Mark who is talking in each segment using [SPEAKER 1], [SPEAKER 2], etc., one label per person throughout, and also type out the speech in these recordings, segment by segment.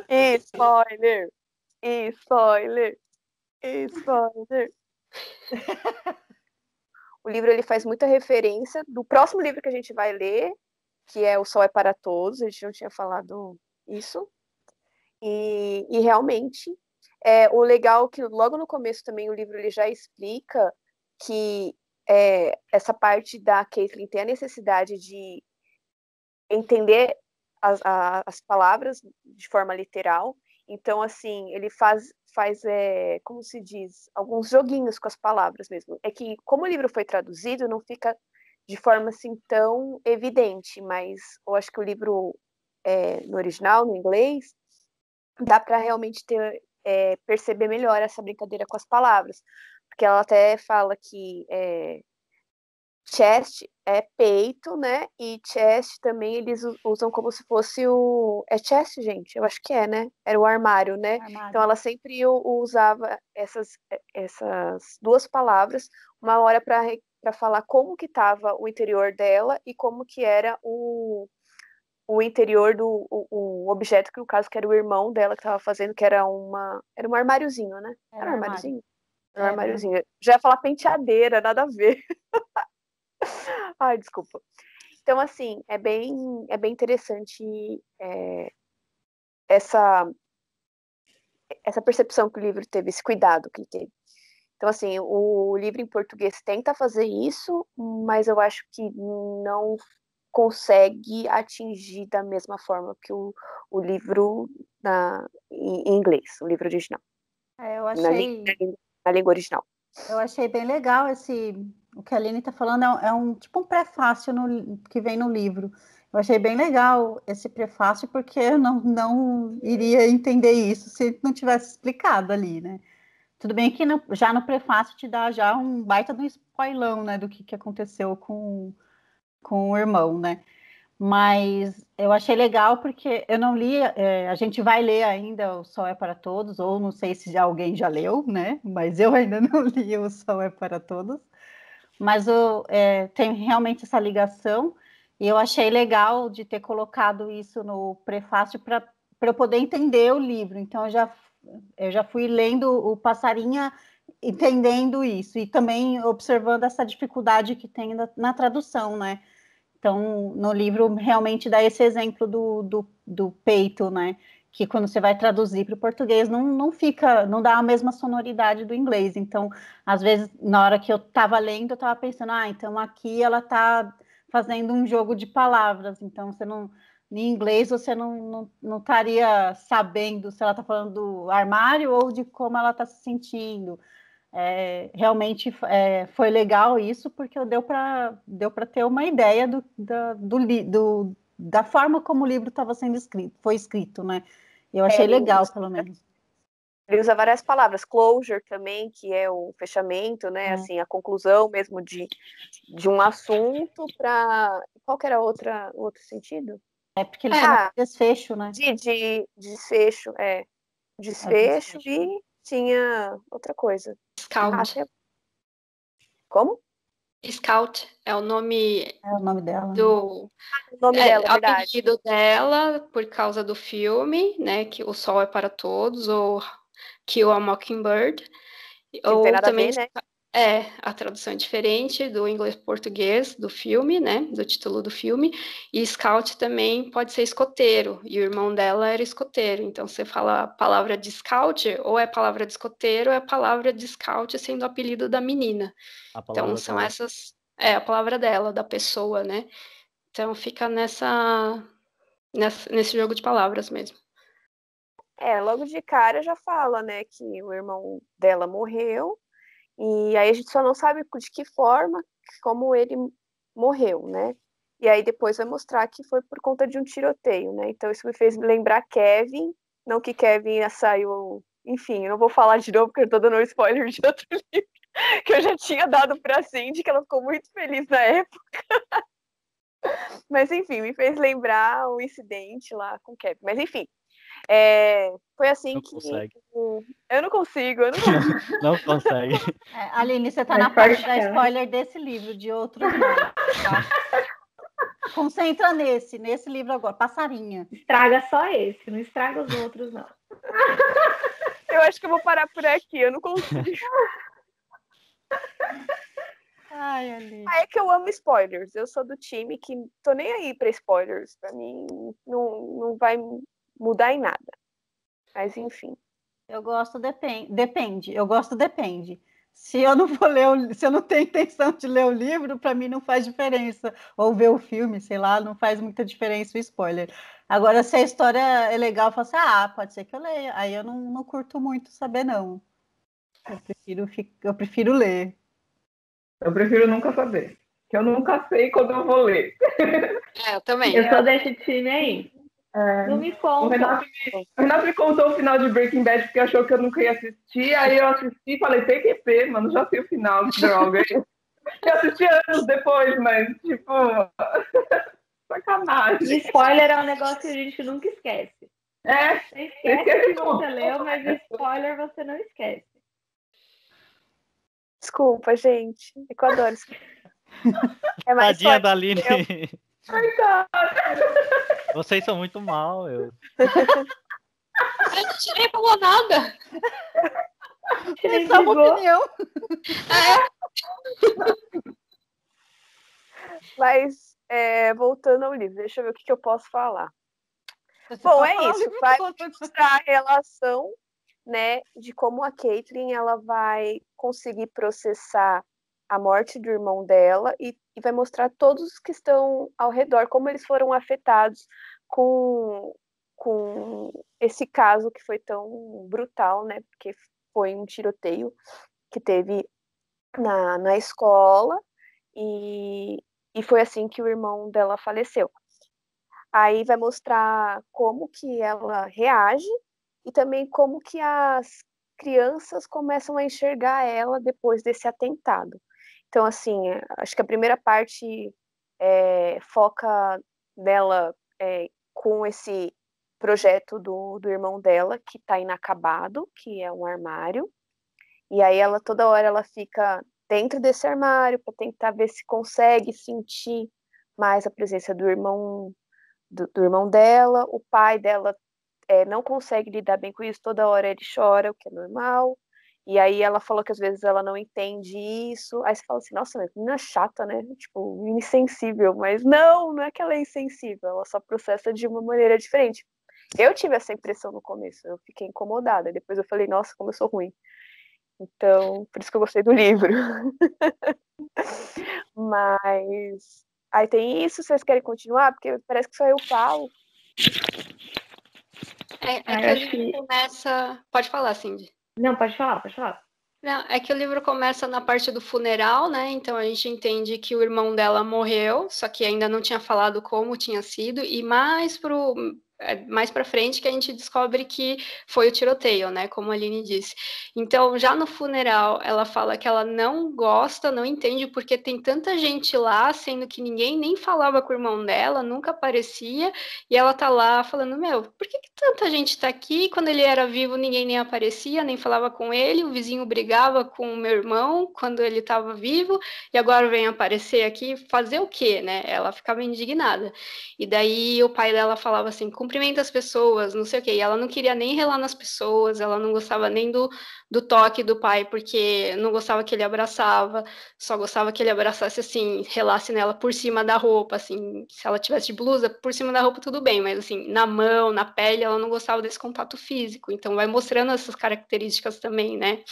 [SPEAKER 1] Spoiler! Spoiler! Spoiler! O livro ele faz muita referência do próximo livro que a gente vai ler, que é O Sol é para Todos. A gente não tinha falado isso. E realmente, o legal é que logo no começo também o livro ele já explica que essa parte da Caitlin tem a necessidade de entender as palavras de forma literal. Então, assim, ele faz como se diz, alguns joguinhos com as palavras mesmo. É que, como o livro foi traduzido, não fica de forma assim tão evidente, mas eu acho que o livro no original, no inglês, dá para realmente perceber melhor essa brincadeira com as palavras. Porque ela até fala que chest é peito, né? E chest também eles usam como se fosse o... É chest, gente? Eu acho que né? Era o armário, né?
[SPEAKER 2] Armário.
[SPEAKER 1] Então ela sempre usava essas duas palavras, uma hora para falar como que estava o interior dela e como que era o interior do o objeto, que no caso que era o irmão dela que estava fazendo, que era um armáriozinho, né? Era um armáriozinho? Era um armáriozinho. Já ia falar penteadeira, nada a ver. Ai, desculpa. Então, assim, é bem interessante essa percepção que o livro teve, esse cuidado que ele teve. Então, assim, o livro em português tenta fazer isso, mas eu acho que não consegue atingir da mesma forma que o livro em inglês, o livro original.
[SPEAKER 2] Eu achei...
[SPEAKER 1] Na língua original.
[SPEAKER 2] Eu achei bem legal o que a Aline está falando, tipo um prefácio que vem no livro. Eu achei bem legal esse prefácio, porque eu não iria entender isso se não tivesse explicado ali, né? Tudo bem que já no prefácio te dá já um baita de um spoilão, né, do que aconteceu com o irmão, né? Mas eu achei legal porque eu não li, a gente vai ler ainda O Sol é para Todos, ou não sei se alguém já leu, né? Mas eu ainda não li O Sol é para Todos. Mas tem realmente essa ligação, e eu achei legal de ter colocado isso no prefácio para eu poder entender o livro. Então eu já fui lendo o Passarinha, entendendo isso, e também observando essa dificuldade que tem na tradução, né? Então, no livro realmente dá esse exemplo do peito, né? Que quando você vai traduzir para o português não dá a mesma sonoridade do inglês. Então, às vezes, na hora que eu estava lendo, eu estava pensando, então aqui ela está fazendo um jogo de palavras. Então, em inglês você não estaria sabendo se ela está falando do armário ou de como ela está se sentindo. Realmente foi legal isso, porque deu para ter uma ideia da forma como o livro estava sendo foi escrito, né? Eu achei legal, pelo menos.
[SPEAKER 1] Ele usa várias palavras, closure também, que é o fechamento, né? Assim, a conclusão mesmo de um assunto para... Qual que era outro sentido?
[SPEAKER 2] Porque ele chama de desfecho, né?
[SPEAKER 1] De desfecho, desfecho, e tinha outra coisa.
[SPEAKER 3] Scout.
[SPEAKER 1] Como?
[SPEAKER 3] Scout é o nome...
[SPEAKER 2] É o nome dela.
[SPEAKER 1] O nome dela, verdade.
[SPEAKER 3] Apelido dela, por causa do filme, né? Que O Sol é para Todos, ou Kill a Mockingbird.
[SPEAKER 1] Não tem nada também, a ver, né?
[SPEAKER 3] A tradução é diferente do inglês português do filme, né? Do título do filme. E Scout também pode ser escoteiro. E o irmão dela era escoteiro. Então, você fala a palavra de Scout, ou é palavra de escoteiro, ou é palavra de Scout sendo o apelido da menina. Então, são dela. Essas... a palavra dela, da pessoa, né? Então, fica nesse jogo de palavras mesmo.
[SPEAKER 1] Logo de cara já fala, né, que o irmão dela morreu, e aí a gente só não sabe de que forma, como ele morreu, né? E aí depois vai mostrar que foi por conta de um tiroteio, né? Então isso me fez lembrar Kevin, não que Kevin saiu... Enfim, eu não vou falar de novo, porque eu tô dando um spoiler de outro livro, que eu já tinha dado pra Cindy, que ela ficou muito feliz na época. Mas enfim, me fez lembrar o incidente lá com Kevin. Mas enfim, foi assim que... Eu não consigo.
[SPEAKER 4] Não consegue.
[SPEAKER 2] Aline, você tá na parte da spoiler desse livro, de outros não, tá? concentra nesse livro agora, Passarinha.
[SPEAKER 5] Estraga só esse, não estraga os outros, não.
[SPEAKER 1] Eu acho que eu vou parar por aqui, eu não consigo.
[SPEAKER 2] Ai, Aline.
[SPEAKER 1] É que eu amo spoilers. Eu sou do time que tô nem aí pra spoilers. Pra mim, não vai mudar em nada. Mas, enfim.
[SPEAKER 2] Eu gosto, depende. Eu gosto, depende. Se eu não for ler, se eu não tenho intenção de ler o livro, para mim não faz diferença. Ou ver o filme, sei lá, não faz muita diferença o spoiler. Agora, se a história é legal, eu falo assim, pode ser que eu leia. Aí eu não curto muito saber, não. Eu prefiro ler.
[SPEAKER 6] Eu prefiro nunca saber. Que eu nunca sei quando eu vou ler.
[SPEAKER 3] Eu também.
[SPEAKER 5] Eu sou desse time aí. Não me
[SPEAKER 6] O
[SPEAKER 5] conta.
[SPEAKER 6] Renato me contou o final de Breaking Bad porque achou que eu nunca ia assistir. Aí eu assisti e falei, PQP, mano, já sei o final, que droga. Eu assisti anos depois, mas, tipo, sacanagem.
[SPEAKER 5] Spoiler é um negócio que a gente nunca esquece. Você esquece que
[SPEAKER 6] tudo.
[SPEAKER 5] você leu, mas spoiler você não esquece.
[SPEAKER 1] Desculpa, gente. É que eu adoro isso. É mais
[SPEAKER 4] Tadinha
[SPEAKER 1] forte.
[SPEAKER 4] da Aline.
[SPEAKER 6] Coitada.
[SPEAKER 4] Vocês são muito mal.
[SPEAKER 3] A gente nem falou nada.
[SPEAKER 2] É só uma opinião.
[SPEAKER 1] Mas, voltando ao livro, deixa eu ver o que eu posso falar. Bom, é isso. Vai mostrar a relação, né, de como a Caitlyn ela vai conseguir processar a morte do irmão dela e vai mostrar todos que estão ao redor, como eles foram afetados com esse caso que foi tão brutal, né? Porque foi um tiroteio que teve na escola e foi assim que o irmão dela faleceu. Aí vai mostrar como que ela reage e também como que as crianças começam a enxergar ela depois desse atentado. Então, assim, acho que a primeira parte foca nela com esse projeto do irmão dela, que está inacabado, que é um armário. E aí ela toda hora ela fica dentro desse armário para tentar ver se consegue sentir mais a presença do irmão dela. O pai dela não consegue lidar bem com isso, toda hora ele chora, o que é normal. E aí ela falou que às vezes ela não entende isso. Aí você fala assim, nossa, mas menina chata, né? Tipo, insensível. Mas não é que ela é insensível, ela só processa de uma maneira diferente. Eu tive essa impressão no começo, eu fiquei incomodada. Depois eu falei, nossa, como eu sou ruim. Então, por isso que eu gostei do livro. Mas aí tem isso, vocês querem continuar? Porque parece que só eu falo.
[SPEAKER 3] Que o livro começa... Pode falar, Cindy.
[SPEAKER 5] Não, pode falar.
[SPEAKER 3] Não, é que o livro começa na parte do funeral, né? Então a gente entende que o irmão dela morreu, só que ainda não tinha falado como tinha sido, e mais para frente que a gente descobre que foi o tiroteio, né? Como a Aline disse. Então, já no funeral, ela fala que ela não gosta, não entende porque tem tanta gente lá, sendo que ninguém nem falava com o irmão dela, nunca aparecia, e ela tá lá falando, por que tanta gente tá aqui? Quando ele era vivo, ninguém nem aparecia, nem falava com ele, o vizinho brigava com o meu irmão quando ele estava vivo, e agora vem aparecer aqui, fazer o quê, né? Ela ficava indignada. E daí o pai dela falava assim, cumprimenta as pessoas, não sei o quê, e ela não queria nem relar nas pessoas, ela não gostava nem do toque do pai, porque não gostava que ele abraçava, só gostava que ele abraçasse assim, relasse nela por cima da roupa, assim, se ela tivesse de blusa, por cima da roupa tudo bem, mas assim, na mão, na pele, ela não gostava desse contato físico, então vai mostrando essas características também, né?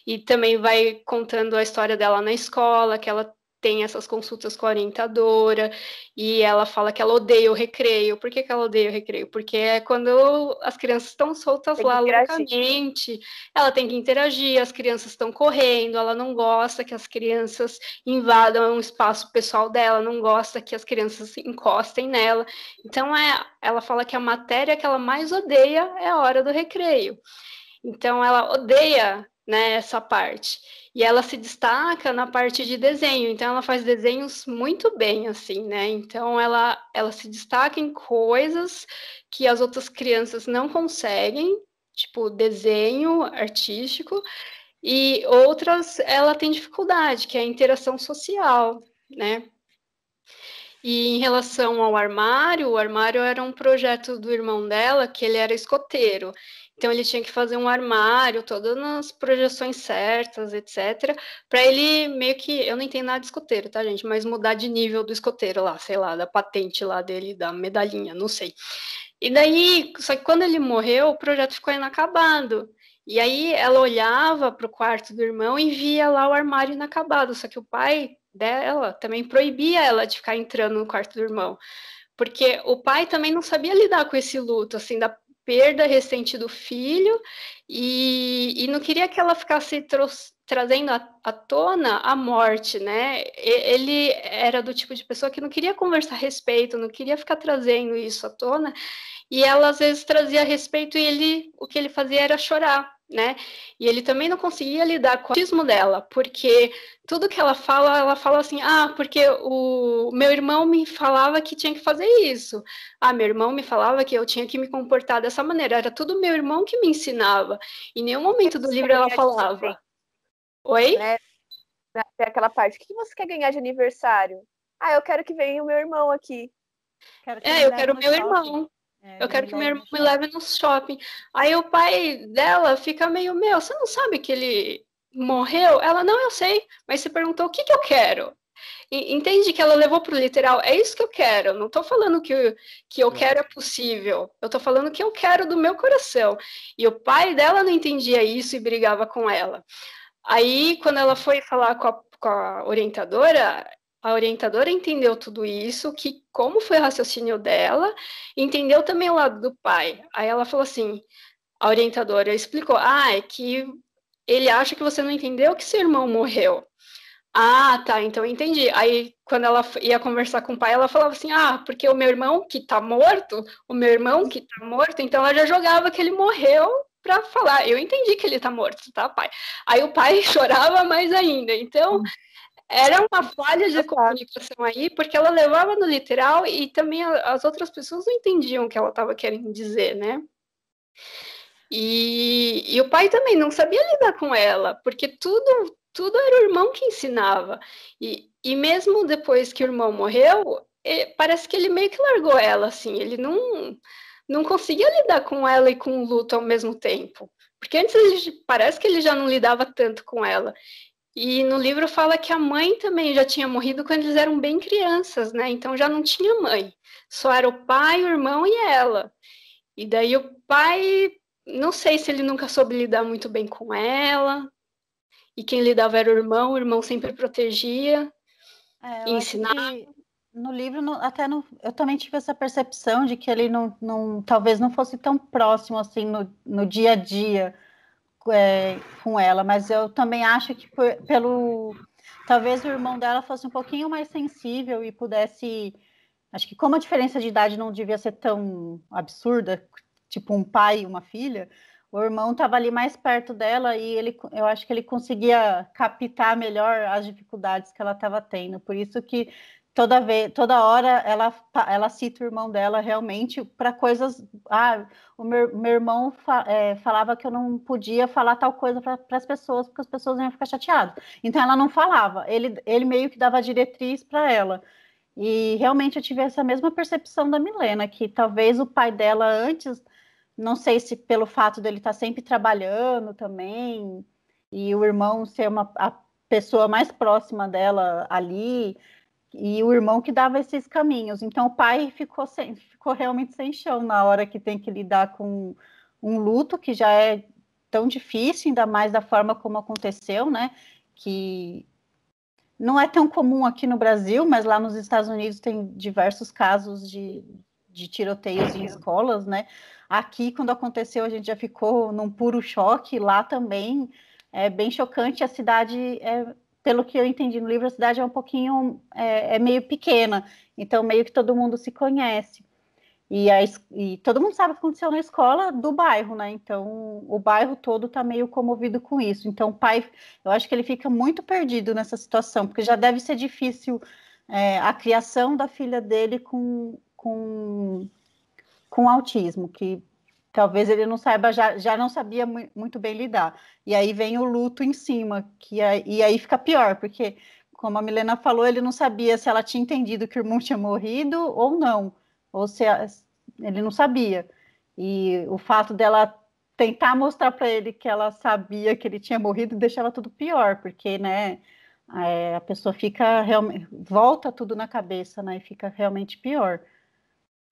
[SPEAKER 3] E também vai contando a história dela na escola, que ela tem essas consultas com a orientadora, e ela fala que ela odeia o recreio. Por que ela odeia o recreio? Porque é quando as crianças estão soltas lá loucamente, ela tem que interagir, as crianças estão correndo, ela não gosta que as crianças invadam o espaço pessoal dela, não gosta que as crianças encostem nela. Então, ela fala que a matéria que ela mais odeia é a hora do recreio. Então, ela odeia, né, essa parte. E ela se destaca na parte de desenho. Então, ela faz desenhos muito bem, assim, né? Então, ela se destaca em coisas que as outras crianças não conseguem, tipo desenho artístico, e outras ela tem dificuldade, que é a interação social, né? E em relação ao armário, o armário era um projeto do irmão dela, que ele era escoteiro. Então ele tinha que fazer um armário, todas as projeções certas, etc. Para ele meio que, eu não entendo nada de escoteiro, tá, gente? Mas mudar de nível do escoteiro lá, sei lá, da patente lá dele, da medalhinha, não sei. E daí, só que quando ele morreu, o projeto ficou inacabado. E aí ela olhava para o quarto do irmão e via lá o armário inacabado. Só que o pai dela também proibia ela de ficar entrando no quarto do irmão, porque o pai também não sabia lidar com esse luto, assim, da perda recente do filho, e não queria que ela ficasse trazendo à tona a morte, né? Ele era do tipo de pessoa que não queria conversar a respeito, não queria ficar trazendo isso à tona, e ela às vezes trazia a respeito e o que ele fazia era chorar, né? E ele também não conseguia lidar com o autismo dela, porque tudo que ela fala assim, porque o meu irmão me falava que tinha que fazer isso. Meu irmão me falava que eu tinha que me comportar dessa maneira. Era tudo meu irmão que me ensinava. Em nenhum momento do livro ela falava. Oi?
[SPEAKER 1] Né? Tem aquela parte, o que você quer ganhar de aniversário? Eu quero que venha o meu irmão aqui.
[SPEAKER 3] Eu quero o meu irmão. Eu quero que meu irmão me leve no shopping. Aí o pai dela fica meio, você não sabe que ele morreu? Ela, não, eu sei, mas você perguntou o que eu quero. Entende que ela levou para o literal? É isso que eu quero. Não estou falando que eu quero é possível. Eu estou falando que eu quero do meu coração. E o pai dela não entendia isso e brigava com ela. Aí, quando ela foi falar com a orientadora entendeu tudo isso, que como foi o raciocínio dela, entendeu também o lado do pai. Aí ela falou assim, a orientadora explicou, é que ele acha que você não entendeu que seu irmão morreu. Tá, então eu entendi. Aí, quando ela ia conversar com o pai, ela falava assim, porque o meu irmão que tá morto, então ela já jogava que ele morreu para falar, eu entendi que ele tá morto, tá, pai? Aí o pai chorava mais ainda. Então, era uma falha de comunicação aí, porque ela levava no literal e também as outras pessoas não entendiam o que ela estava querendo dizer, né? E o pai também não sabia lidar com ela, porque tudo era o irmão que ensinava. E mesmo depois que o irmão morreu, parece que ele meio que largou ela, assim, ele não conseguia lidar com ela e com o luto ao mesmo tempo. Porque antes parece que ele já não lidava tanto com ela. E no livro fala que a mãe também já tinha morrido quando eles eram bem crianças, né? Então já não tinha mãe. Só era o pai, o irmão e ela. E daí o pai, não sei se ele nunca soube lidar muito bem com ela. E quem lidava era o irmão sempre protegia e ensinava.
[SPEAKER 2] No livro, eu também tive essa percepção de que ele talvez não fosse tão próximo assim no dia a dia com ela, mas eu também acho que talvez o irmão dela fosse um pouquinho mais sensível e pudesse, acho que como a diferença de idade não devia ser tão absurda, tipo um pai e uma filha, o irmão estava ali mais perto dela e eu acho que ele conseguia captar melhor as dificuldades que ela estava tendo, por isso que toda hora ela cita o irmão dela realmente para coisas. O meu irmão falava que eu não podia falar tal coisa para as pessoas, porque as pessoas iam ficar chateadas. Então ela não falava, ele meio que dava diretriz para ela. E realmente eu tive essa mesma percepção da Milena, que talvez o pai dela antes, não sei se pelo fato dele estar sempre trabalhando também, e o irmão ser a pessoa mais próxima dela ali, e o irmão que dava esses caminhos. Então o pai ficou realmente sem chão na hora que tem que lidar com um luto que já é tão difícil, ainda mais da forma como aconteceu, né? Que não é tão comum aqui no Brasil, mas lá nos Estados Unidos tem diversos casos de tiroteios em escolas, né? Aqui, quando aconteceu, a gente já ficou num puro choque. Lá também é bem chocante. A cidade pelo que eu entendi no livro, a cidade é um pouquinho, meio pequena, então meio que todo mundo se conhece. E todo mundo sabe o que aconteceu na escola do bairro, né? Então o bairro todo está meio comovido com isso. Então o pai, eu acho que ele fica muito perdido nessa situação, porque já deve ser difícil a criação da filha dele com autismo, que talvez ele não saiba, já não sabia muito bem lidar. E aí vem o luto em cima, e aí fica pior, porque como a Milena falou, ele não sabia se ela tinha entendido que o irmão tinha morrido ou não, ou se ele não sabia. E o fato dela tentar mostrar para ele que ela sabia que ele tinha morrido deixava tudo pior, porque, né, a pessoa fica realmente, volta tudo na cabeça, né, e fica realmente pior.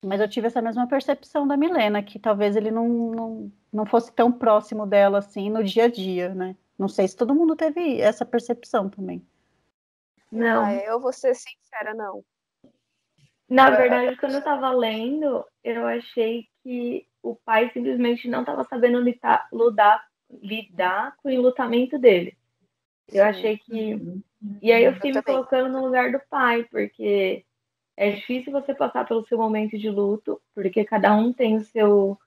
[SPEAKER 2] Mas eu tive essa mesma percepção da Milena, que talvez ele não fosse tão próximo dela assim no dia a dia, né? Não sei se todo mundo teve essa percepção também.
[SPEAKER 5] Não.
[SPEAKER 1] Eu vou ser sincera, não.
[SPEAKER 5] Na verdade, quando eu tava lendo, eu achei que o pai simplesmente não estava sabendo lidar com o enlutamento dele. Eu achei que. E aí eu fiquei me colocando no lugar do pai, porque é difícil você passar pelo seu momento de luto, porque cada um tem o seu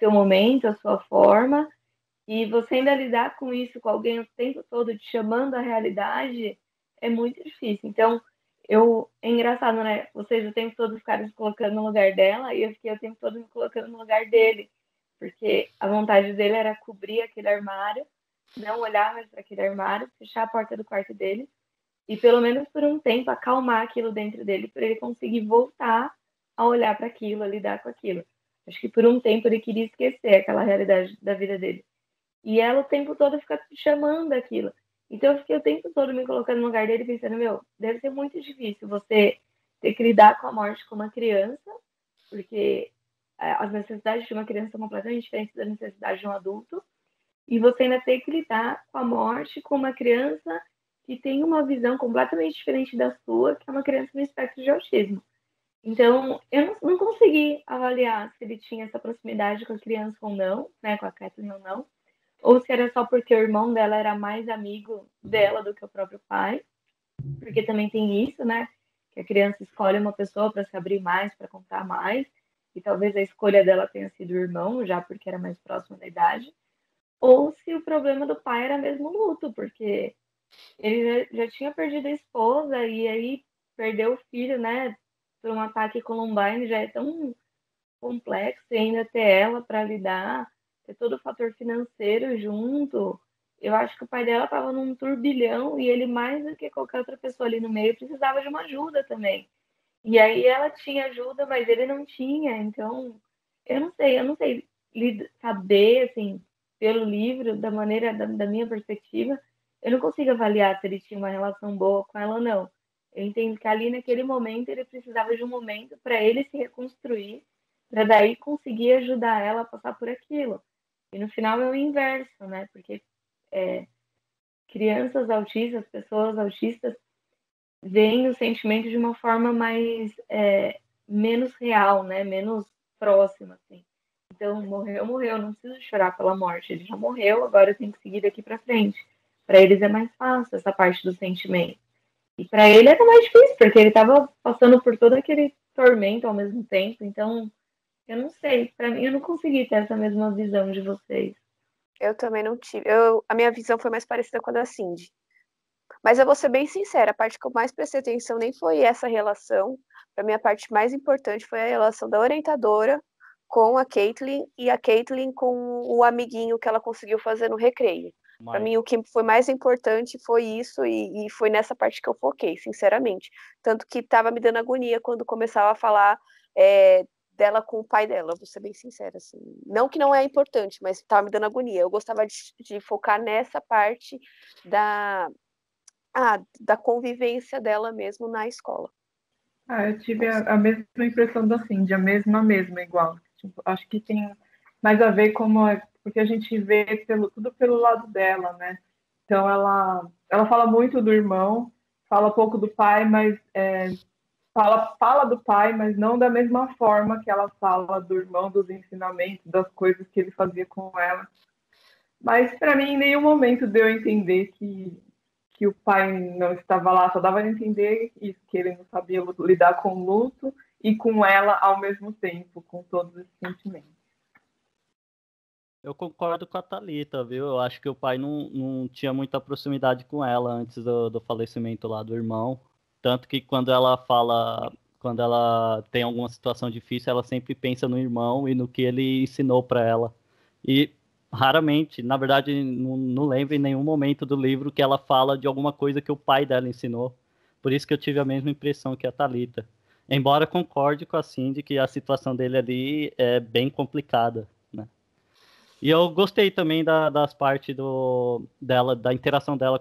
[SPEAKER 5] momento, a sua forma, e você ainda lidar com isso, com alguém o tempo todo te chamando à realidade, é muito difícil. Então, é engraçado, né? Vocês o tempo todo ficaram se colocando no lugar dela, e eu fiquei o tempo todo me colocando no lugar dele, porque a vontade dele era cobrir aquele armário, não olhar mais para aquele armário, fechar a porta do quarto dele, e pelo menos por um tempo acalmar aquilo dentro dele, para ele conseguir voltar a olhar para aquilo, a lidar com aquilo. Acho que por um tempo ele queria esquecer aquela realidade da vida dele. E ela o tempo todo fica chamando aquilo. Então eu fiquei o tempo todo me colocando no lugar dele, pensando, meu, deve ser muito difícil você ter que lidar com a morte com uma criança, porque as necessidades de uma criança são completamente diferentes das necessidades de um adulto, e você ainda ter que lidar com a morte com uma criança que tem uma visão completamente diferente da sua, que é uma criança no espectro de autismo. Então, eu não consegui avaliar se ele tinha essa proximidade com a criança ou não, né, com a Kathleen ou não, ou se era só porque o irmão dela era mais amigo dela do que o próprio pai, porque também tem isso, né, que a criança escolhe uma pessoa para se abrir mais, para contar mais, e talvez a escolha dela tenha sido o irmão, já porque era mais próximo da idade, ou se o problema do pai era mesmo luto, porque ele já tinha perdido a esposa e aí perdeu o filho, né, por um ataque Columbine, já é tão complexo, e ainda ter ela para lidar, ter todo o fator financeiro junto. Eu acho que o pai dela estava num turbilhão e ele, mais do que qualquer outra pessoa ali no meio, precisava de uma ajuda também. E aí ela tinha ajuda, mas ele não tinha. Então, eu não sei saber, assim, pelo livro, da maneira, da minha perspectiva, eu não consigo avaliar se ele tinha uma relação boa com ela ou não. Eu entendo que ali naquele momento ele precisava de um momento para ele se reconstruir, para daí conseguir ajudar ela a passar por aquilo. E no final é o inverso, né? Porque crianças autistas, pessoas autistas, veem o sentimento de uma forma mais menos real, né? Menos próxima, assim. Então, morreu, não preciso chorar pela morte. Ele já morreu, agora eu tenho que seguir daqui para frente. Para eles é mais fácil essa parte do sentimento. E para ele era mais difícil, porque ele estava passando por todo aquele tormento ao mesmo tempo. Então, eu não sei. Para mim, eu não consegui ter essa mesma visão de vocês.
[SPEAKER 1] Eu também não tive. A minha visão foi mais parecida com a da Cindy. Mas eu vou ser bem sincera, a parte que eu mais prestei atenção nem foi essa relação. Para mim, a parte mais importante foi a relação da orientadora com a Caitlin e a Caitlin com o amiguinho que ela conseguiu fazer no recreio. Para mim, o que foi mais importante foi isso, e foi nessa parte que eu foquei, sinceramente. Tanto que estava me dando agonia quando começava a falar dela com o pai dela, vou ser bem sincera. Assim. Não que não é importante, mas estava me dando agonia. Eu gostava de focar nessa parte da convivência dela mesmo na escola.
[SPEAKER 6] Eu tive a mesma impressão da Cindy, a mesma, igual. Tipo, acho que tem mais a ver porque a gente vê tudo pelo lado dela, né? Então ela fala muito do irmão, fala pouco do pai, mas fala do pai, mas não da mesma forma que ela fala do irmão, dos ensinamentos, das coisas que ele fazia com ela. Mas para mim, em nenhum momento deu a entender que o pai não estava lá, só dava a entender isso, que ele não sabia lidar com o luto e com ela ao mesmo tempo, com todos esses sentimentos.
[SPEAKER 4] Eu concordo com a Thalita, viu? Eu acho que o pai não tinha muita proximidade com ela antes do falecimento lá do irmão. Tanto que quando ela tem alguma situação difícil, ela sempre pensa no irmão e no que ele ensinou para ela. E Raramente. Na verdade, não lembro em nenhum momento do livro que ela fala de alguma coisa que o pai dela ensinou. Por isso que eu tive a mesma impressão que a Thalita. Embora concorde com a Cindy que a situação dele ali é bem complicada, né? E eu gostei também das partes dela, da interação dela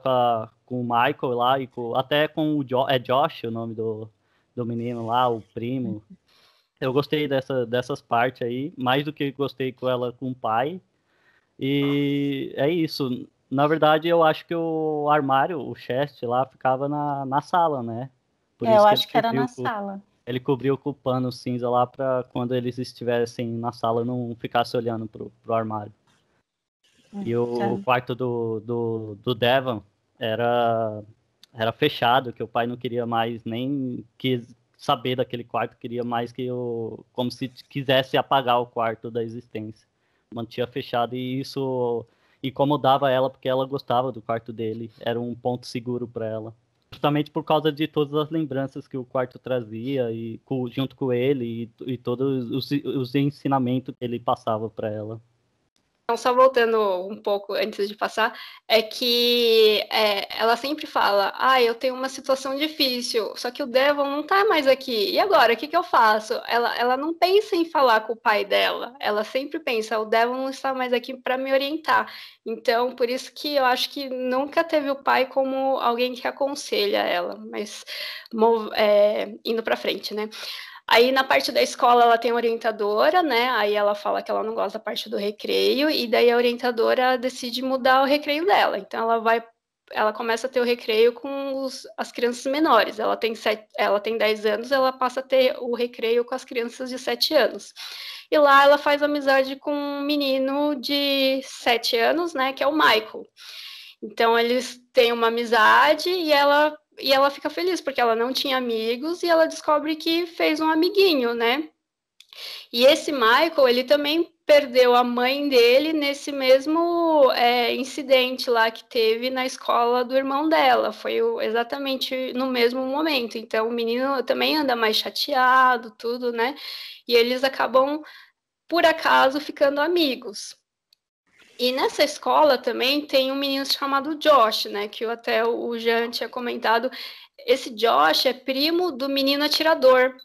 [SPEAKER 4] com o Michael lá, e até com o Josh, o nome do menino lá, o primo. Eu gostei dessas partes aí, mais do que gostei com ela com o pai. E é isso. Na verdade, eu acho que o armário, o chest lá, ficava na sala, né? Por
[SPEAKER 2] Eu
[SPEAKER 4] isso
[SPEAKER 2] acho que era na sala.
[SPEAKER 4] ele cobriu com o pano cinza lá para quando eles estivessem na sala não ficasse olhando pro armário. E o quarto do Devon era fechado, que o pai não queria mais nem quis saber daquele quarto, queria mais como se quisesse apagar o quarto da existência. Mantinha fechado e isso incomodava ela porque ela gostava do quarto dele, era um ponto seguro para ela. Justamente por causa de todas as lembranças que o quarto trazia e junto com ele e todos os ensinamentos que ele passava para ela.
[SPEAKER 3] Então, só voltando um pouco antes de passar, é que ela sempre fala, eu tenho uma situação difícil, só que o Devon não tá mais aqui, e agora, o que eu faço? Ela não pensa em falar com o pai dela, ela sempre pensa, o Devon não está mais aqui para me orientar. Então, por isso que eu acho que nunca teve o pai como alguém que aconselha ela, mas indo para frente, né? Aí, na parte da escola, ela tem orientadora, né? Aí ela fala que ela não gosta da parte do recreio, e daí a orientadora decide mudar o recreio dela. Então, ela começa a ter o recreio com as crianças menores. Ela tem 10 anos, ela passa a ter o recreio com as crianças de 7 anos. E lá ela faz amizade com um menino de 7 anos, né? Que é o Michael. Então, eles têm uma amizade e ela fica feliz, porque ela não tinha amigos e ela descobre que fez um amiguinho, né? E esse Michael, ele também perdeu a mãe dele nesse mesmo incidente lá que teve na escola do irmão dela. Foi exatamente no mesmo momento. Então, o menino também anda mais chateado, tudo, né? E eles acabam, por acaso, ficando amigos. E nessa escola também tem um menino chamado Josh, né? Que até o Jean tinha comentado. Esse Josh é primo do menino atirador.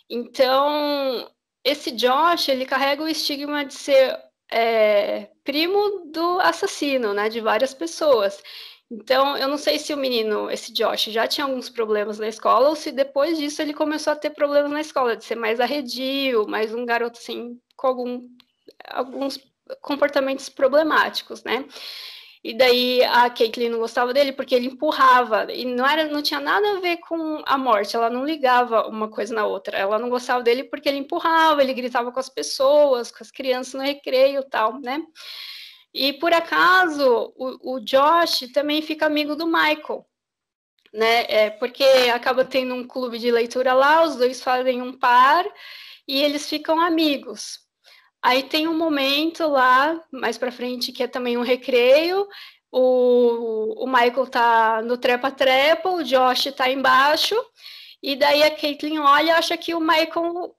[SPEAKER 3] Então, esse Josh, ele carrega o estigma de ser primo do assassino, né? De várias pessoas. Então, eu não sei se o menino, esse Josh, já tinha alguns problemas na escola ou se depois disso ele começou a ter problemas na escola, de ser mais arredio, mais um garoto, assim, com alguns comportamentos problemáticos, né? E daí a Caitlyn não gostava dele porque ele empurrava, e não tinha nada a ver com a morte, ela não ligava uma coisa na outra, ela não gostava dele porque ele empurrava, ele gritava com as pessoas, com as crianças no recreio e tal, né? E por acaso, o Josh também fica amigo do Michael, né? Porque acaba tendo um clube de leitura lá, os dois fazem um par e eles ficam amigos. Aí tem um momento lá, mais pra frente, que é também um recreio. O Michael tá no trepa-trepa, o Josh tá embaixo. E daí a Caitlyn olha e acha que o Michael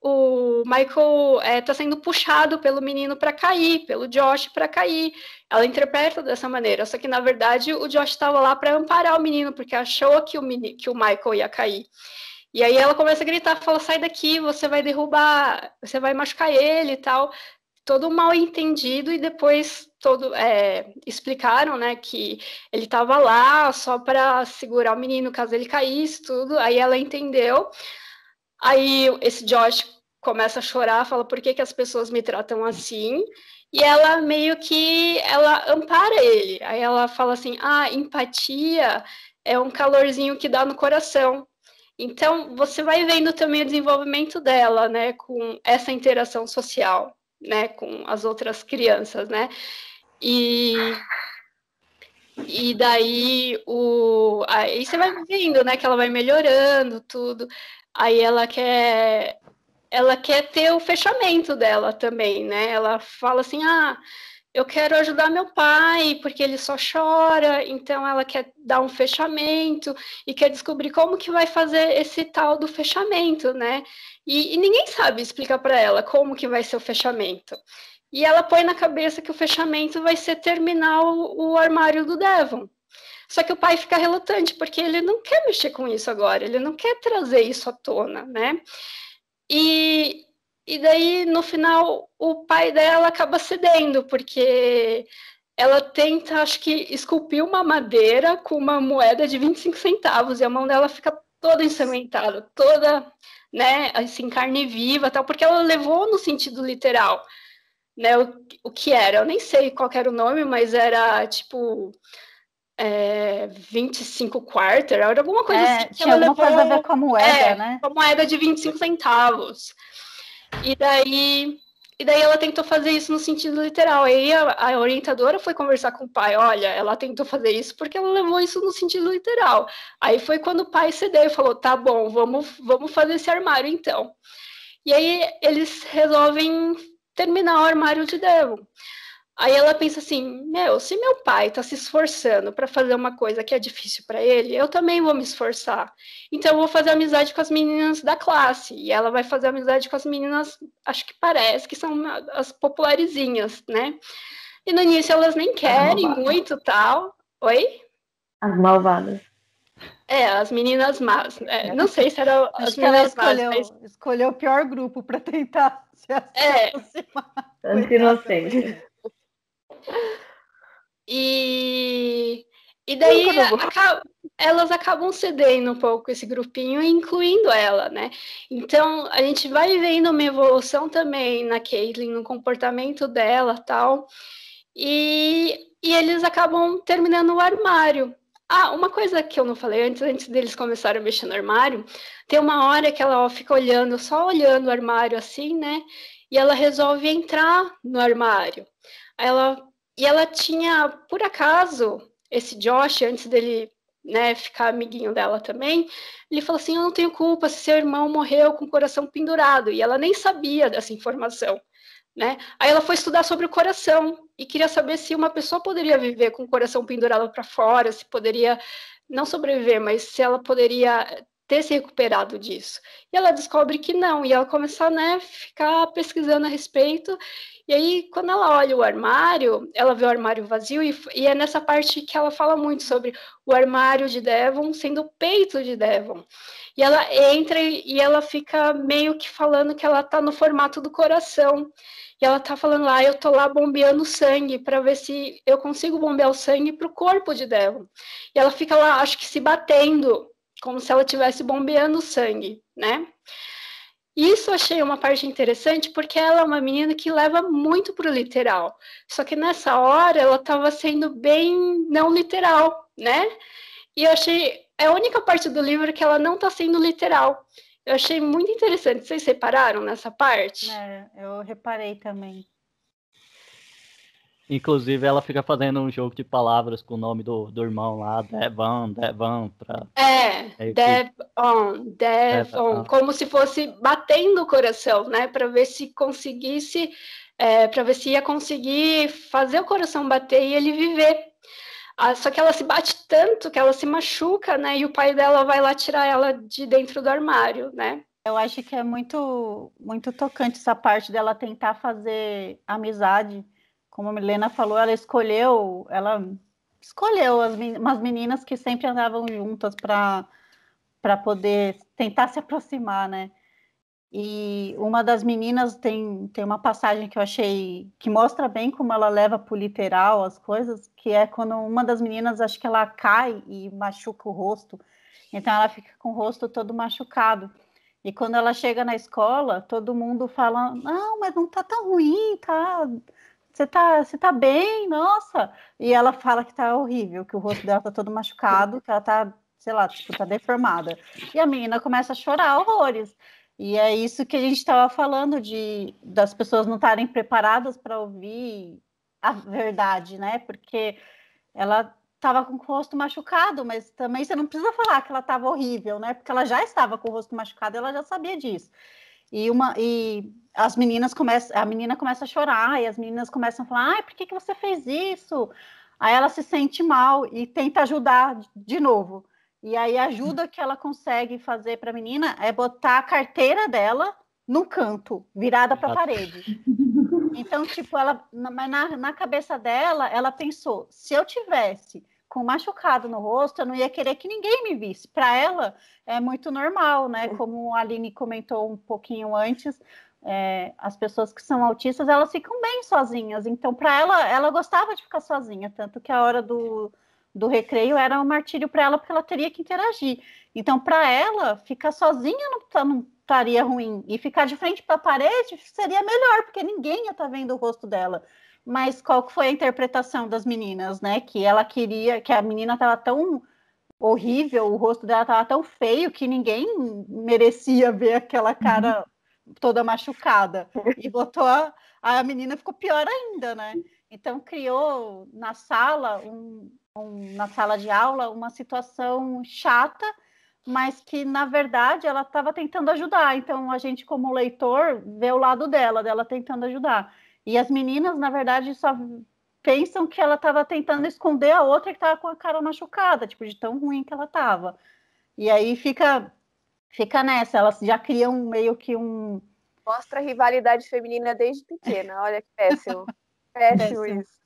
[SPEAKER 3] tá sendo puxado pelo menino para cair, pelo Josh para cair. Ela interpreta dessa maneira, só que na verdade o Josh estava lá para amparar o menino, porque achou que o Michael ia cair. E aí ela começa a gritar, fala, sai daqui, você vai derrubar, você vai machucar ele e tal. Todo mal entendido, e depois explicaram, né, que ele estava lá só para segurar o menino caso ele caísse, tudo. Aí ela entendeu. Aí esse Josh começa a chorar, fala, por que as pessoas me tratam assim? E ela meio que ela ampara ele. Aí ela fala assim, empatia é um calorzinho que dá no coração. Então, você vai vendo também o desenvolvimento dela, né, com essa interação social, né, com as outras crianças, né, e daí aí você vai vendo, né, que ela vai melhorando tudo, aí ela quer ter o fechamento dela também, né, ela fala assim, eu quero ajudar meu pai, porque ele só chora, então ela quer dar um fechamento e quer descobrir como que vai fazer esse tal do fechamento, né? E ninguém sabe explicar para ela como que vai ser o fechamento. E ela põe na cabeça que o fechamento vai ser terminar o armário do Devon. Só que o pai fica relutante, porque ele não quer mexer com isso agora, ele não quer trazer isso à tona, né? E daí, no final, o pai dela acaba cedendo, porque ela tenta, acho que, esculpir uma madeira com uma moeda de 25 centavos, e a mão dela fica toda ensanguentada, toda, né, assim, carne viva, tal, porque ela levou no sentido literal, né, o que era, eu nem sei qual era o nome, mas era, tipo, 25 quarter, era alguma coisa assim.
[SPEAKER 2] Tinha alguma coisa a ver com a moeda, né?
[SPEAKER 3] Com a moeda de 25 centavos. E daí ela tentou fazer isso no sentido literal. Aí a orientadora foi conversar com o pai. Olha, ela tentou fazer isso porque ela levou isso no sentido literal. Aí foi quando o pai cedeu e falou, tá bom, vamos fazer esse armário então. E aí eles resolvem terminar o armário de Devon. Aí ela pensa assim, se meu pai tá se esforçando para fazer uma coisa que é difícil para ele, eu também vou me esforçar. Então eu vou fazer amizade com as meninas da classe, e ela vai fazer amizade com as meninas, acho que parece que são as popularizinhas, né? E no início elas nem querem muito, tal. Oi?
[SPEAKER 5] As malvadas.
[SPEAKER 3] As meninas más. Não sei se eram as meninas más.
[SPEAKER 2] Escolheu o pior grupo para tentar se aproximar.
[SPEAKER 5] Tanto inocente.
[SPEAKER 3] E daí elas acabam cedendo um pouco esse grupinho, incluindo ela, né? Então a gente vai vendo uma evolução também na Caitlyn, no comportamento dela, tal. E eles acabam terminando o armário. Uma coisa que eu não falei antes deles começarem a mexer no armário, tem uma hora que ela fica só olhando o armário assim, né? E ela resolve entrar no armário. E ela tinha, por acaso, esse Josh, antes dele, né, ficar amiguinho dela também, ele falou assim, eu não tenho culpa se seu irmão morreu com o coração pendurado. E ela nem sabia dessa informação, né? Aí ela foi estudar sobre o coração e queria saber se uma pessoa poderia viver com o coração pendurado para fora, se poderia não sobreviver, mas se ela poderia ter se recuperado disso. E ela descobre que não, e ela começa a, né, ficar pesquisando a respeito. E aí, quando ela olha o armário, ela vê o armário vazio, e é nessa parte que ela fala muito sobre o armário de Devon sendo o peito de Devon. E ela entra e ela fica meio que falando que ela tá no formato do coração. E ela tá falando lá, eu tô lá bombeando sangue para ver se eu consigo bombear o sangue pro corpo de Devon. E ela fica lá, acho que se batendo, como se ela estivesse bombeando sangue, né? Isso eu achei uma parte interessante, porque ela é uma menina que leva muito pro literal. Só que nessa hora ela estava sendo bem não literal, né? E eu achei é a única parte do livro que ela não está sendo literal. Eu achei muito interessante. Vocês repararam nessa parte?
[SPEAKER 2] Eu reparei também.
[SPEAKER 4] Inclusive, ela fica fazendo um jogo de palavras com o nome do irmão lá, Devon, pra...
[SPEAKER 3] Devon, como se fosse batendo o coração, né? Para ver se conseguisse, para ver se ia conseguir fazer o coração bater e ele viver. Só que ela se bate tanto que ela se machuca, né? E o pai dela vai lá tirar ela de dentro do armário, né?
[SPEAKER 2] Eu acho que é muito, muito tocante essa parte dela tentar fazer amizade. Como a Milena falou, ela escolheu umas meninas que sempre andavam juntas para poder tentar se aproximar, né? E uma das meninas tem uma passagem que eu achei que mostra bem como ela leva pro literal as coisas, que é quando uma das meninas, acho que ela cai e machuca o rosto, então ela fica com o rosto todo machucado. E quando ela chega na escola, todo mundo fala, não, mas não tá tão ruim, tá... Você tá bem, nossa. E ela fala que tá horrível, que o rosto dela tá todo machucado, que ela tá, sei lá, tipo, tá deformada. E a menina começa a chorar horrores. E é isso que a gente estava falando, das pessoas não estarem preparadas para ouvir a verdade, né? Porque ela estava com o rosto machucado, mas também você não precisa falar que ela estava horrível, né? Porque ela já estava com o rosto machucado, ela já sabia disso. E a menina começa a chorar, e as meninas começam a falar, por que você fez isso? Aí ela se sente mal e tenta ajudar de novo. E aí a ajuda que ela consegue fazer para a menina é botar a carteira dela no canto, virada para a parede. Então, tipo, mas na cabeça dela, ela pensou, se eu tivesse com machucado no rosto, eu não ia querer que ninguém me visse. Para ela, é muito normal, né? Como a Aline comentou um pouquinho antes, as pessoas que são autistas, elas ficam bem sozinhas. Então, para ela gostava de ficar sozinha, tanto que a hora do recreio era um martírio para ela, porque ela teria que interagir. Então, para ela, ficar sozinha não estaria ruim. E ficar de frente para a parede seria melhor, porque ninguém ia estar vendo o rosto dela. Mas qual que foi a interpretação das meninas, né? Que ela queria, que a menina estava tão horrível, o rosto dela estava tão feio que ninguém merecia ver aquela cara toda machucada. E botou a menina ficou pior ainda, né? Então criou na sala, na sala de aula, uma situação chata, mas que, na verdade, ela estava tentando ajudar. Então, a gente, como leitor, vê o lado dela tentando ajudar. E as meninas, na verdade, só pensam que ela estava tentando esconder a outra que estava com a cara machucada, tipo, de tão ruim que ela estava. E aí fica nessa, elas já criam meio que um...
[SPEAKER 1] Mostra a rivalidade feminina desde pequena, olha que péssimo. Péssimo isso.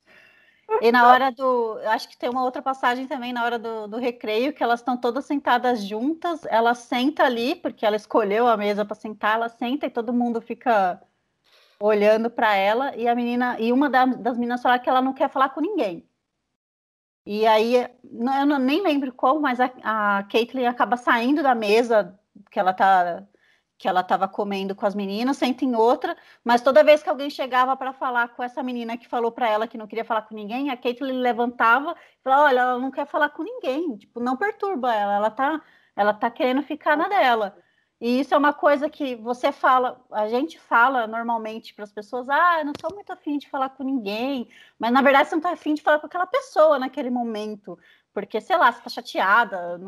[SPEAKER 2] E na hora eu acho que tem uma outra passagem também, na hora do recreio, que elas estão todas sentadas juntas, ela senta ali, porque ela escolheu a mesa para sentar, ela senta e todo mundo fica olhando para ela, e uma das meninas fala que ela não quer falar com ninguém. E aí, eu nem lembro como, mas a Caitlin acaba saindo da mesa que ela estava comendo com as meninas, senta em outra, mas toda vez que alguém chegava para falar com essa menina que falou para ela que não queria falar com ninguém, a Caitlin levantava e falava, olha, ela não quer falar com ninguém, tipo, não perturba ela tá querendo ficar na dela. E isso é uma coisa que a gente fala normalmente para as pessoas, eu não estou muito afim de falar com ninguém, mas na verdade você não está afim de falar com aquela pessoa naquele momento, porque, sei lá, você está chateada,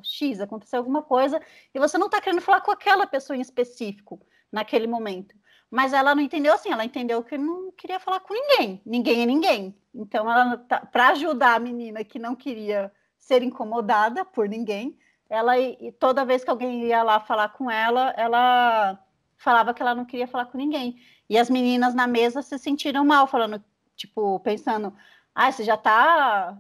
[SPEAKER 2] X, aconteceu alguma coisa, e você não está querendo falar com aquela pessoa em específico naquele momento. Mas ela não entendeu assim, ela entendeu que não queria falar com ninguém, ninguém é ninguém. Então, para ajudar a menina que não queria ser incomodada por ninguém, e toda vez que alguém ia lá falar com ela falava que ela não queria falar com ninguém. E as meninas na mesa se sentiram mal, falando, tipo, pensando, você já está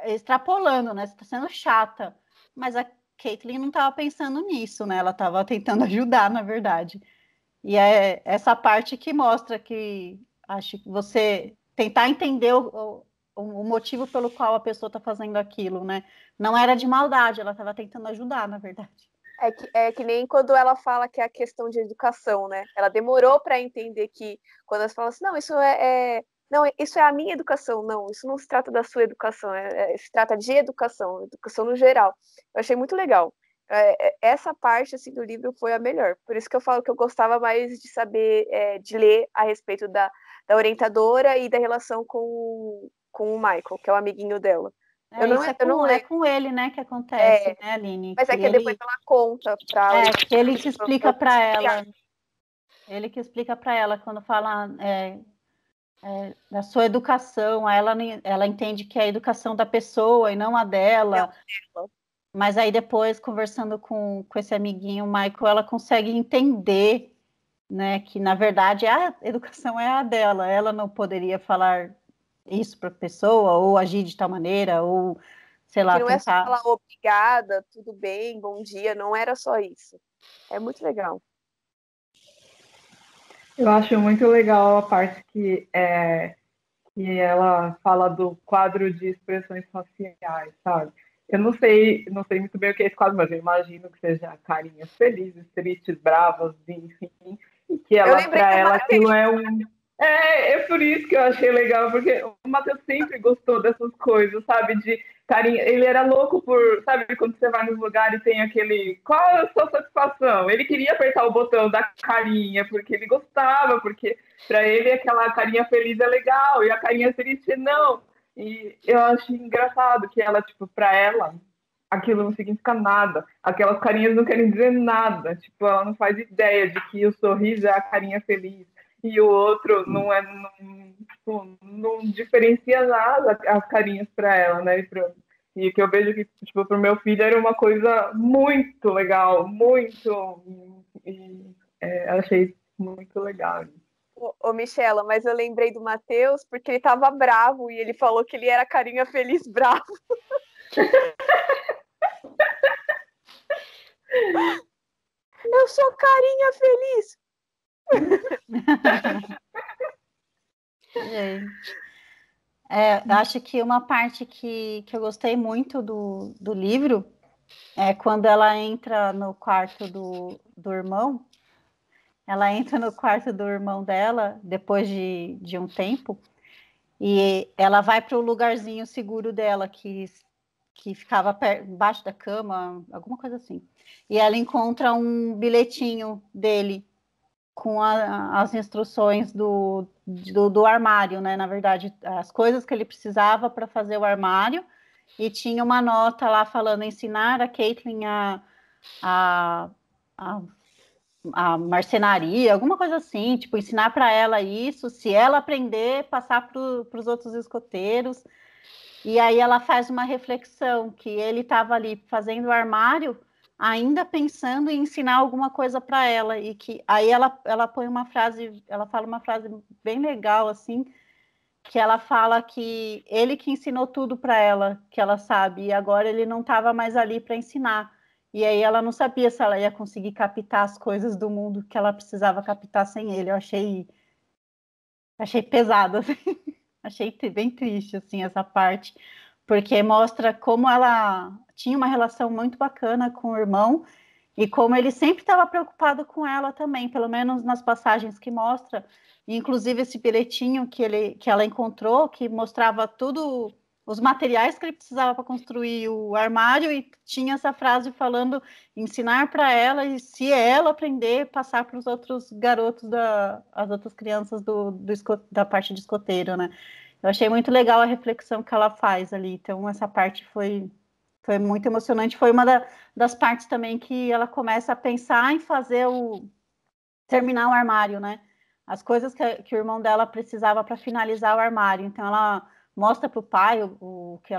[SPEAKER 2] extrapolando, né? Você está sendo chata. Mas a Caitlin não estava pensando nisso, né? Ela estava tentando ajudar, na verdade. E é essa parte que mostra que acho que você tentar entender o motivo pelo qual a pessoa está fazendo aquilo, né? Não era de maldade, ela estava tentando ajudar, na verdade.
[SPEAKER 1] É que nem quando ela fala que é a questão de educação, né? Ela demorou para entender que, quando ela fala assim, não, isso é a minha educação. Não, isso não se trata da sua educação, se trata de educação no geral. Eu achei muito legal. Essa parte assim, do livro foi a melhor. Por isso que eu falo que eu gostava mais de saber, de ler a respeito da orientadora e da relação com o Michael, que é o amiguinho dela.
[SPEAKER 2] É com ele, né, que acontece, né, Aline?
[SPEAKER 1] Mas que depois ela conta pra ela.
[SPEAKER 2] Que ele que explica para ela. Ele que explica para ela quando fala da sua educação, ela entende que é a educação da pessoa e não a dela. Mas aí depois, conversando com esse amiguinho, o Michael, ela consegue entender, né, que na verdade a educação é a dela. Ela não poderia falar isso para a pessoa, ou agir de tal maneira, ou, sei lá,
[SPEAKER 1] que não é só falar obrigada, tudo bem, bom dia, não era só isso. É muito legal.
[SPEAKER 6] Eu acho muito legal a parte que ela fala do quadro de expressões faciais, sabe? Eu não sei muito bem o que é esse quadro, mas eu imagino que seja carinhas felizes, tristes, bravas, enfim, e que para ela aquilo é um... É por isso que eu achei legal, porque o Matheus sempre gostou dessas coisas, sabe? De carinha. Ele era louco por, sabe, quando você vai nos lugares e tem aquele. Qual é a sua satisfação? Ele queria apertar o botão da carinha, porque ele gostava, porque para ele aquela carinha feliz é legal, e a carinha triste não. E eu acho engraçado que ela, tipo, para ela, aquilo não significa nada. Aquelas carinhas não querem dizer nada. Tipo, ela não faz ideia de que o sorriso é a carinha feliz e o outro não diferencia nada as carinhas para ela, né? E que eu vejo que, tipo, pro meu filho era uma coisa muito legal, muito... achei muito legal.
[SPEAKER 1] Ô, Michela, mas eu lembrei do Matheus porque ele tava bravo e ele falou que ele era carinha feliz bravo. Eu sou carinha feliz.
[SPEAKER 2] Gente. Eu acho que uma parte que eu gostei muito do livro é quando ela entra no quarto do irmão. Ela entra no quarto do irmão dela depois de um tempo e ela vai para o lugarzinho seguro dela que ficava embaixo da cama, alguma coisa assim. E ela encontra um bilhetinho dele com as instruções do armário, né? Na verdade, as coisas que ele precisava para fazer o armário, e tinha uma nota lá falando ensinar a Caitlin a marcenaria, alguma coisa assim, tipo, ensinar para ela isso, se ela aprender, passar para os outros escoteiros. E aí ela faz uma reflexão que ele estava ali fazendo o armário, ainda pensando em ensinar alguma coisa para ela, e que aí ela põe uma frase, ela fala uma frase bem legal assim, que ela fala que ele que ensinou tudo para ela, que ela sabe, e agora ele não estava mais ali para ensinar. E aí ela não sabia se ela ia conseguir captar as coisas do mundo que ela precisava captar sem ele. Eu achei pesado, assim. Achei bem triste, assim, essa parte, porque mostra como ela tinha uma relação muito bacana com o irmão e como ele sempre estava preocupado com ela também, pelo menos nas passagens que mostra, inclusive esse bilhetinho que ela encontrou, que mostrava tudo, os materiais que ele precisava para construir o armário, e tinha essa frase falando, ensinar para ela, e se ela aprender, passar para os outros garotos, as outras crianças da parte de escoteiro, né? Eu achei muito legal a reflexão que ela faz ali, então essa parte foi muito emocionante, foi uma das partes também que ela começa a pensar em terminar o armário, né? As coisas que o irmão dela precisava para finalizar o armário. Então ela mostra para o pai o que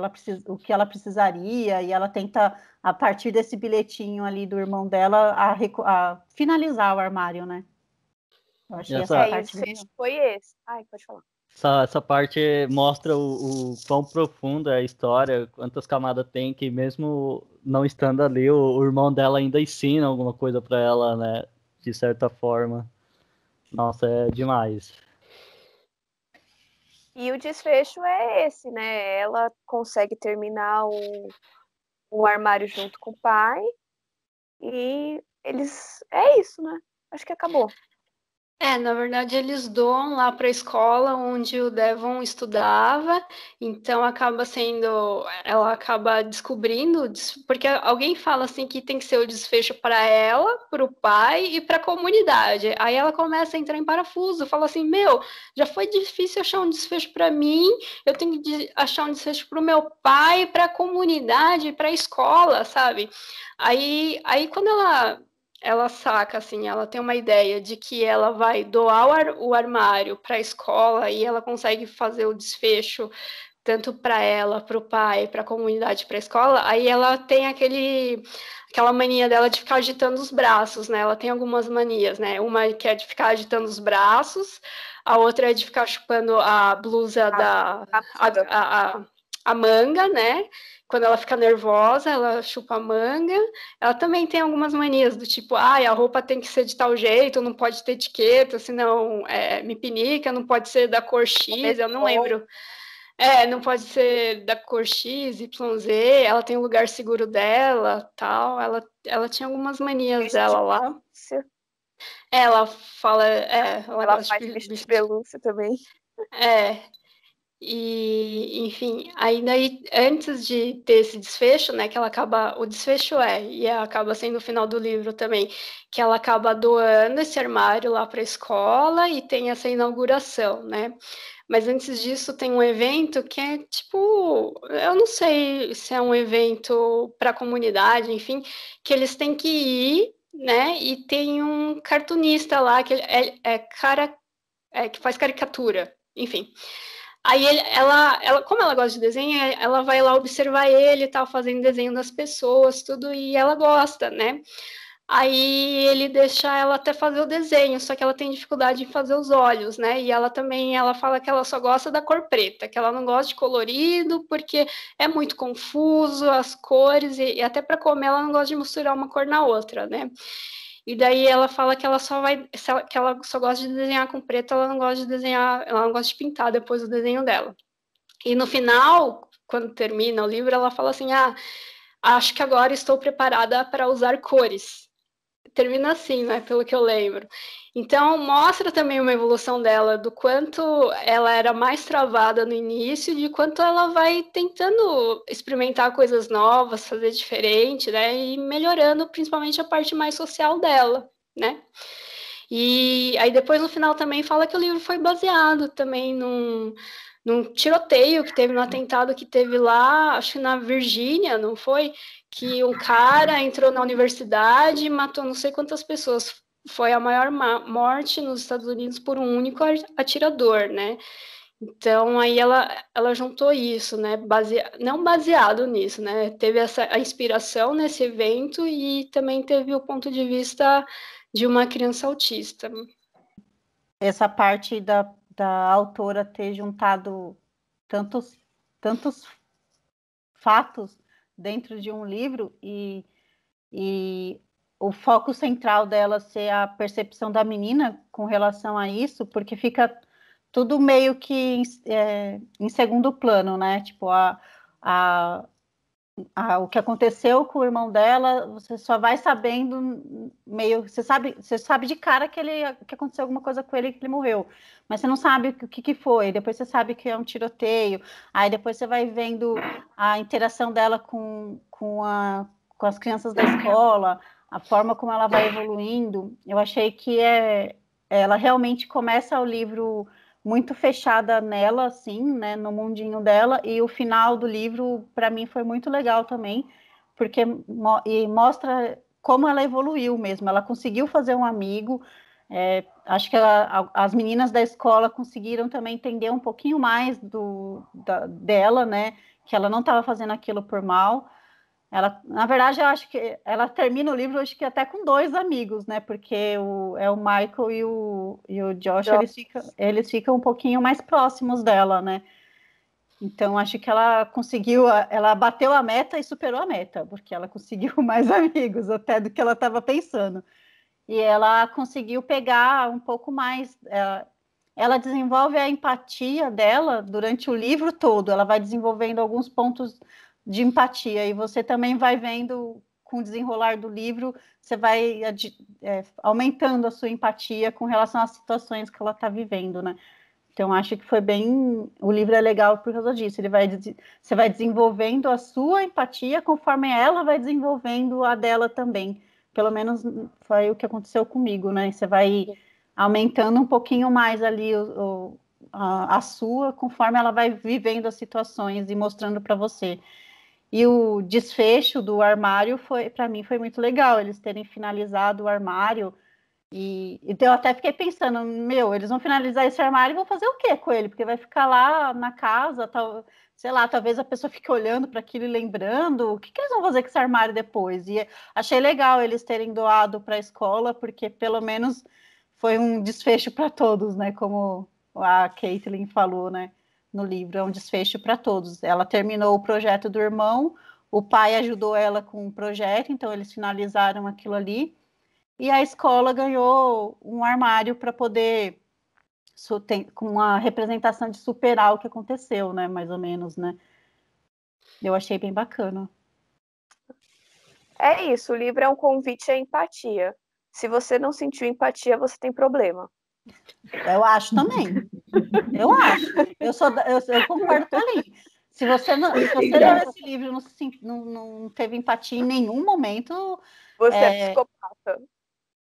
[SPEAKER 2] ela precisaria, e ela tenta, a partir desse bilhetinho ali do irmão dela, a finalizar o armário, né? Eu achei essa
[SPEAKER 1] E o
[SPEAKER 2] parte bem
[SPEAKER 1] desfecho foi esse. Ai, pode falar.
[SPEAKER 4] Essa parte mostra o quão profunda é a história, quantas camadas tem, que mesmo não estando ali, o irmão dela ainda ensina alguma coisa para ela, né? De certa forma. Nossa, é demais.
[SPEAKER 1] E o desfecho é esse, né? Ela consegue terminar o armário junto com o pai. E eles. É isso, né? Acho que acabou.
[SPEAKER 3] Na verdade, eles doam lá para a escola onde o Devon estudava, então ela acaba descobrindo, porque alguém fala assim que tem que ser o desfecho para ela, para o pai e para a comunidade. Aí ela começa a entrar em parafuso, fala assim: meu, já foi difícil achar um desfecho para mim, eu tenho que achar um desfecho para o meu pai, para a comunidade, para a escola, sabe? Aí quando ela saca, assim, ela tem uma ideia de que ela vai doar o armário para a escola, e ela consegue fazer o desfecho tanto para ela, para o pai, para a comunidade, para a escola. Aí ela tem aquela mania dela de ficar agitando os braços, né? Ela tem algumas manias, né? Uma que é de ficar agitando os braços, a outra é de ficar chupando a blusa a manga, né? Quando ela fica nervosa, ela chupa a manga. Ela também tem algumas manias do tipo, a roupa tem que ser de tal jeito, não pode ter etiqueta, senão me pinica, não pode ser da cor X, eu não lembro. Não pode ser da cor X, Y, Z, ela tem o lugar seguro dela, tal. Ela tinha algumas manias dela lá. Ela fala...
[SPEAKER 1] ela faz bicho de pelúcia também.
[SPEAKER 3] E, enfim, aí daí, antes de ter esse desfecho, né, que ela acaba, o desfecho e acaba sendo o final do livro também, que ela acaba doando esse armário lá para a escola e tem essa inauguração, né? Mas antes disso tem um evento que é tipo, eu não sei se é um evento para a comunidade, enfim, que eles têm que ir, né? E tem um cartunista lá que que faz caricatura, enfim. Aí ela, como ela gosta de desenho, ela vai lá observar ele e tal, fazendo desenho das pessoas, tudo, e ela gosta, né? Aí ele deixa ela até fazer o desenho, só que ela tem dificuldade em fazer os olhos, né? E ela fala que ela só gosta da cor preta, que ela não gosta de colorido, porque é muito confuso as cores, e até para comer ela não gosta de misturar uma cor na outra, né? E daí ela fala que ela que ela só gosta de desenhar com preto, ela não gosta de desenhar, ela não gosta de pintar depois do desenho dela. E no final, quando termina o livro, ela fala assim: acho que agora estou preparada para usar cores. Termina assim, né? Pelo que eu lembro. Então, mostra também uma evolução dela, do quanto ela era mais travada no início, de quanto ela vai tentando experimentar coisas novas, fazer diferente, né? E melhorando principalmente a parte mais social dela, né? E aí depois no final também fala que o livro foi baseado também num tiroteio que teve, no atentado que teve lá, acho que na Virgínia, não foi? Que um cara entrou na universidade e matou não sei quantas pessoas. Foi a maior morte nos Estados Unidos por um único atirador, né? Então aí ela juntou isso, né? Não baseado nisso, né? Teve a inspiração nesse evento e também teve o ponto de vista de uma criança autista.
[SPEAKER 2] Essa parte da autora ter juntado tantos fatos dentro de um livro e o foco central dela ser a percepção da menina com relação a isso, porque fica tudo meio que em segundo plano, né? Tipo, o que aconteceu com o irmão dela, você só vai sabendo meio, você sabe de cara que aconteceu alguma coisa com ele, que ele morreu, mas você não sabe o que foi. Depois você sabe que é um tiroteio, aí depois você vai vendo a interação dela com as crianças da escola, a forma como ela vai evoluindo. Eu achei que ela realmente começa o livro muito fechada nela, assim, né, no mundinho dela, e o final do livro, para mim, foi muito legal também, porque mostra como ela evoluiu mesmo, ela conseguiu fazer um amigo, acho que as meninas da escola conseguiram também entender um pouquinho mais dela, né, que ela não estava fazendo aquilo por mal. Ela, na verdade, eu acho que ela termina o livro, acho que até com 2 amigos, né? Porque o Michael e o Josh, eles ficam um pouquinho mais próximos dela, né? Então, acho que ela conseguiu, ela bateu a meta e superou a meta, porque ela conseguiu mais amigos até do que ela estava pensando. E ela conseguiu pegar um pouco mais. Ela desenvolve a empatia dela durante o livro todo, ela vai desenvolvendo alguns pontos de empatia, e você também vai vendo, com o desenrolar do livro, você vai aumentando a sua empatia com relação às situações que ela está vivendo, né? Então, acho que foi bem... O livro é legal por causa disso, você vai desenvolvendo a sua empatia conforme ela vai desenvolvendo a dela também. Pelo menos foi o que aconteceu comigo, né? Você vai aumentando um pouquinho mais ali a sua, conforme ela vai vivendo as situações e mostrando para você. E o desfecho do armário, para mim, foi muito legal, eles terem finalizado o armário. Então eu até fiquei pensando, eles vão finalizar esse armário e vão fazer o quê com ele? Porque vai ficar lá na casa, sei lá, talvez a pessoa fique olhando para aquilo e lembrando, o que eles vão fazer com esse armário depois? E achei legal eles terem doado para a escola, porque pelo menos foi um desfecho para todos, né? Como a Caitlin falou, né? No livro, é um desfecho para todos. Ela terminou o projeto do irmão, o pai ajudou ela com o projeto, então eles finalizaram aquilo ali. E a escola ganhou um armário para poder, com uma representação de superar o que aconteceu, né? Mais ou menos, né? Eu achei bem bacana.
[SPEAKER 1] É isso, o livro é um convite à empatia. Se você não sentiu empatia, você tem problema.
[SPEAKER 2] Eu acho também. Eu acho. Eu concordo com a Aline. Se você leu esse livro e não teve empatia em nenhum momento...
[SPEAKER 1] Você é psicopata.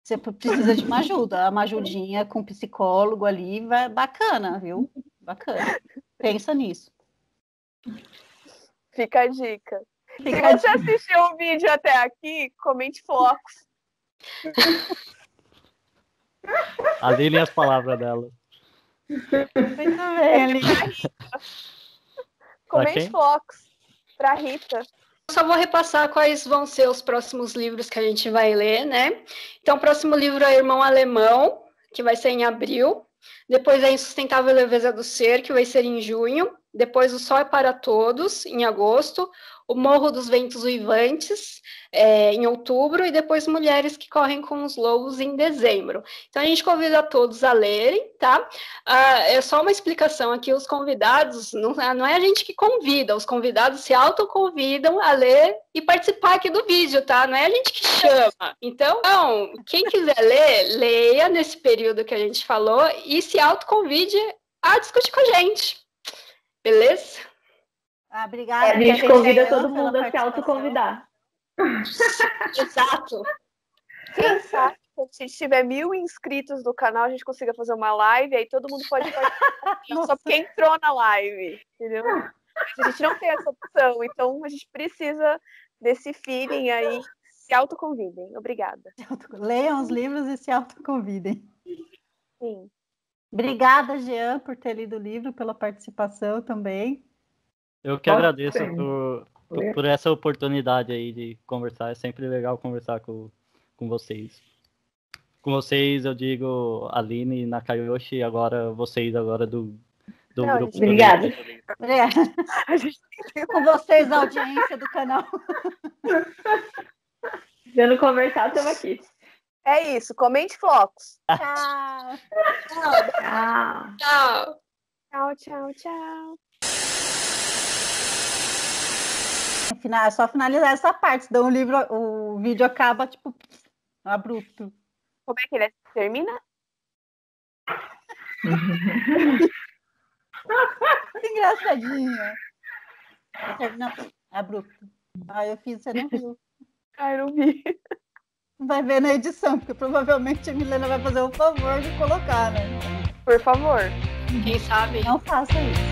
[SPEAKER 2] Você precisa de uma ajuda. Uma ajudinha com um psicólogo ali, bacana, viu? Bacana. Pensa nisso.
[SPEAKER 1] Fica a dica. Se você assistiu o vídeo até aqui, comente flocos.
[SPEAKER 4] A Lili e as palavras dela.
[SPEAKER 2] Muito bem, Aline.
[SPEAKER 1] Comente flocos pra Rita.
[SPEAKER 3] só vou repassar quais vão ser os próximos livros que a gente vai ler, né? Então, o próximo livro é Irmão Alemão, que vai ser em abril. Depois A Insustentável Leveza do Ser, que vai ser em junho. Depois O Sol é para Todos, em agosto. O Morro dos Ventos Uivantes, em outubro. E depois Mulheres que Correm com os Lobos, em dezembro. Então, a gente convida todos a lerem, tá? É só uma explicação aqui, os convidados, não é a gente que convida, os convidados se autoconvidam a ler e participar aqui do vídeo, tá? Não é a gente que chama. Então, quem quiser ler, leia nesse período que a gente falou e se autoconvide a discutir com a gente. Beleza?
[SPEAKER 2] Obrigada.
[SPEAKER 5] A gente convida todo mundo a se autoconvidar.
[SPEAKER 3] Exato.
[SPEAKER 1] Quem sabe, se a gente tiver 1000 inscritos no canal, a gente consiga fazer uma live, aí todo mundo pode participar só porque entrou na live, entendeu? Mas a gente não tem essa opção, então a gente precisa desse feeling aí. Se autoconvidem. Obrigada.
[SPEAKER 2] Leiam os livros e se autoconvidem.
[SPEAKER 1] Sim.
[SPEAKER 2] Obrigada, Jean, por ter lido o livro, pela participação também.
[SPEAKER 4] Eu que agradeço por essa oportunidade aí de conversar. É sempre legal conversar com vocês. Com vocês, eu digo Aline, Nakayoshi, agora vocês do grupo.
[SPEAKER 5] Obrigada.
[SPEAKER 2] Com vocês, a audiência do canal.
[SPEAKER 5] Querendo conversar, estamos aqui.
[SPEAKER 1] É isso. Comente flocos.
[SPEAKER 2] Tchau.
[SPEAKER 3] Tchau.
[SPEAKER 1] Tchau, tchau, tchau.
[SPEAKER 2] É só finalizar essa parte, senão o vídeo acaba, tipo, abrupto.
[SPEAKER 1] Como é que ele termina?
[SPEAKER 2] Engraçadinha. Não, abrupto. Eu fiz, você não viu.
[SPEAKER 1] Eu não vi.
[SPEAKER 2] Vai ver na edição, porque provavelmente a Milena vai fazer o favor de colocar, né?
[SPEAKER 1] Por favor.
[SPEAKER 3] Quem sabe?
[SPEAKER 2] Não faça isso.